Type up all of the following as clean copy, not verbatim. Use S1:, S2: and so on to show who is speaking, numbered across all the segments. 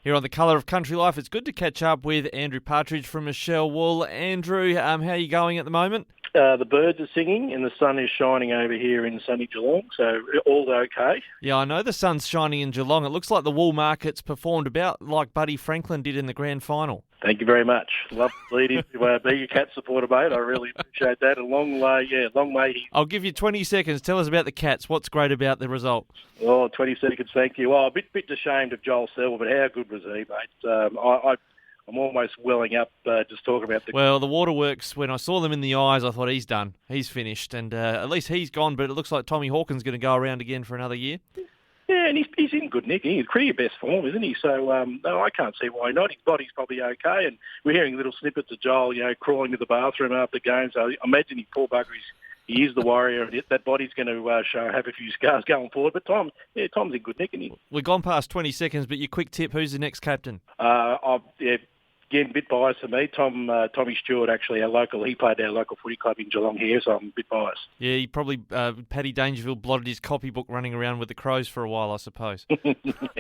S1: Here on The Colour of Country Life, it's good to catch up with Andrew Partridge from Michell Wool. Andrew, how are you going at the moment?
S2: The birds are singing and the sun is shining over here in sunny Geelong, so all okay.
S1: Yeah, I know the sun's shining in Geelong. It looks like the wool market's performed about like Buddy Franklin did in the grand final.
S2: Thank you very much. Love leading to be a cat supporter, mate. I really appreciate that. Long may he...
S1: I'll give you 20 seconds. Tell us about the Cats. What's great about the result?
S2: 20 seconds, thank you. A bit ashamed of Joel Selwell, but how good was he, mate? I'm almost welling up just talking about the...
S1: Well, the Waterworks, when I saw them in the eyes, I thought he's done. He's finished. And at least he's gone, but it looks like Tommy Hawkins going to go around again for another year.
S2: Yeah, and he's in good nick. He's pretty best form, isn't he? So, no, I can't see why not. His body's probably okay. And we're hearing little snippets of Joel, crawling to the bathroom after games. So I imagine he, poor bugger, he is the warrior, and that body's going to have a few scars going forward. But Tom's in good nick, isn't he?
S1: We've gone past 20 seconds, but your quick tip, who's the next captain?
S2: Again, a bit biased for me. Tommy Stewart, actually, he played our local footy club in Geelong here, so I'm a bit biased.
S1: Yeah, he probably, Paddy Dangerfield blotted his copybook running around with the Crows for a while, I suppose.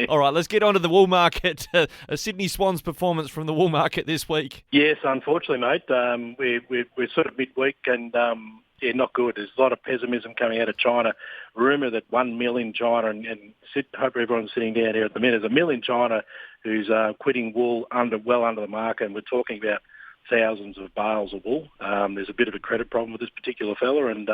S1: All right, let's get on to the wool market. A Sydney Swans performance from the wool market this week.
S2: Yes, unfortunately, mate. We're sort of midweek and... not good. There's a lot of pessimism coming out of China. Rumour that 1 mill in China, and hope everyone's sitting down here at the minute. There's a mill in China who's quitting wool well under the market, and we're talking about thousands of bales of wool. There's a bit of a credit problem with this particular fella, and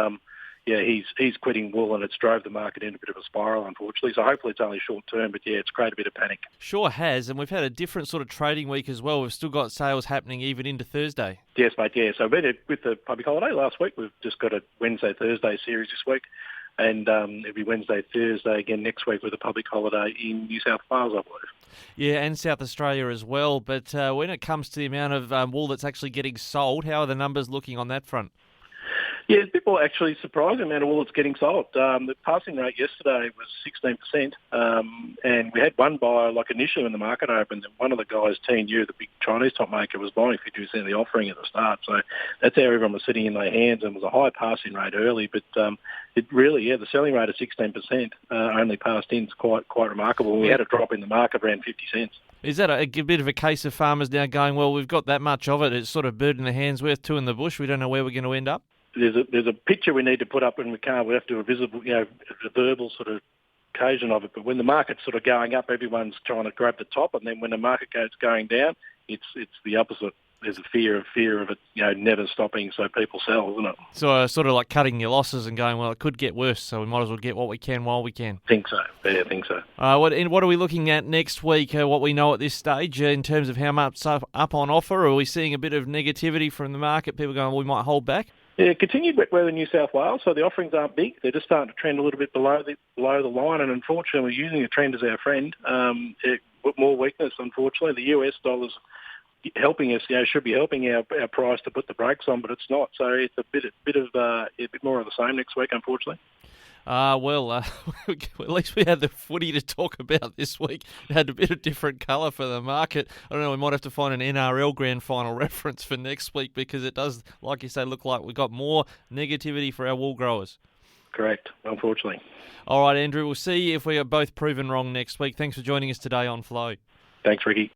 S2: he's quitting wool, and it's drove the market into a bit of a spiral, unfortunately. So hopefully it's only short term, but it's created a bit of panic.
S1: Sure has, and we've had a different sort of trading week as well. We've still got sales happening even into Thursday.
S2: Yes, mate, yeah. So with the public holiday last week, we've just got a Wednesday-Thursday series this week, and it'll be Wednesday-Thursday again next week with a public holiday in New South Wales, I believe.
S1: Yeah, and South Australia as well. But when it comes to the amount of wool that's actually getting sold, how are the numbers looking on that front?
S2: Yeah, it's a bit more actually surprising amount of wool that's getting sold. The passing rate yesterday was 16%, and we had one buyer, initially when the market opened, one of the guys, TNU, the big Chinese top maker, was buying 50% of the offering at the start. So that's how everyone was sitting in their hands, and it was a high passing rate early, but it really, the selling rate of 16% only passed in. It's quite remarkable. We had a drop in the market around 50 cents.
S1: Is that a bit of a case of farmers now going, well, we've got that much of it, it's sort of bird in the hand's worth, two in the bush, we don't know where we're going to end up?
S2: There's a picture we need to put up when we can't. We have to do a visible, a verbal sort of occasion of it. But when the market's sort of going up, everyone's trying to grab the top, and then when the market goes going down, it's the opposite. There's a fear of it, never stopping, so people sell, isn't it?
S1: So sort of like cutting your losses and going, well, it could get worse, so we might as well get what we can while we can.
S2: Think so. Yeah, I think so.
S1: What are we looking at next week? What we know at this stage in terms of how much up on offer? Or are we seeing a bit of negativity from the market? People going, well, we might hold back.
S2: Yeah, continued wet weather in New South Wales, so the offerings aren't big. They're just starting to trend a little bit below the line, and unfortunately, we're using the trend as our friend. More weakness, unfortunately. The US dollar's helping us, should be helping our price to put the brakes on, but it's not. So it's a bit more of the same next week, unfortunately.
S1: At least we had the footy to talk about this week. It had a bit of different colour for the market. I don't know, we might have to find an NRL grand final reference for next week because it does, like you say, look like we've got more negativity for our wool growers.
S2: Correct, unfortunately.
S1: All right, Andrew, we'll see if we are both proven wrong next week. Thanks for joining us today on Flow.
S2: Thanks, Ricky.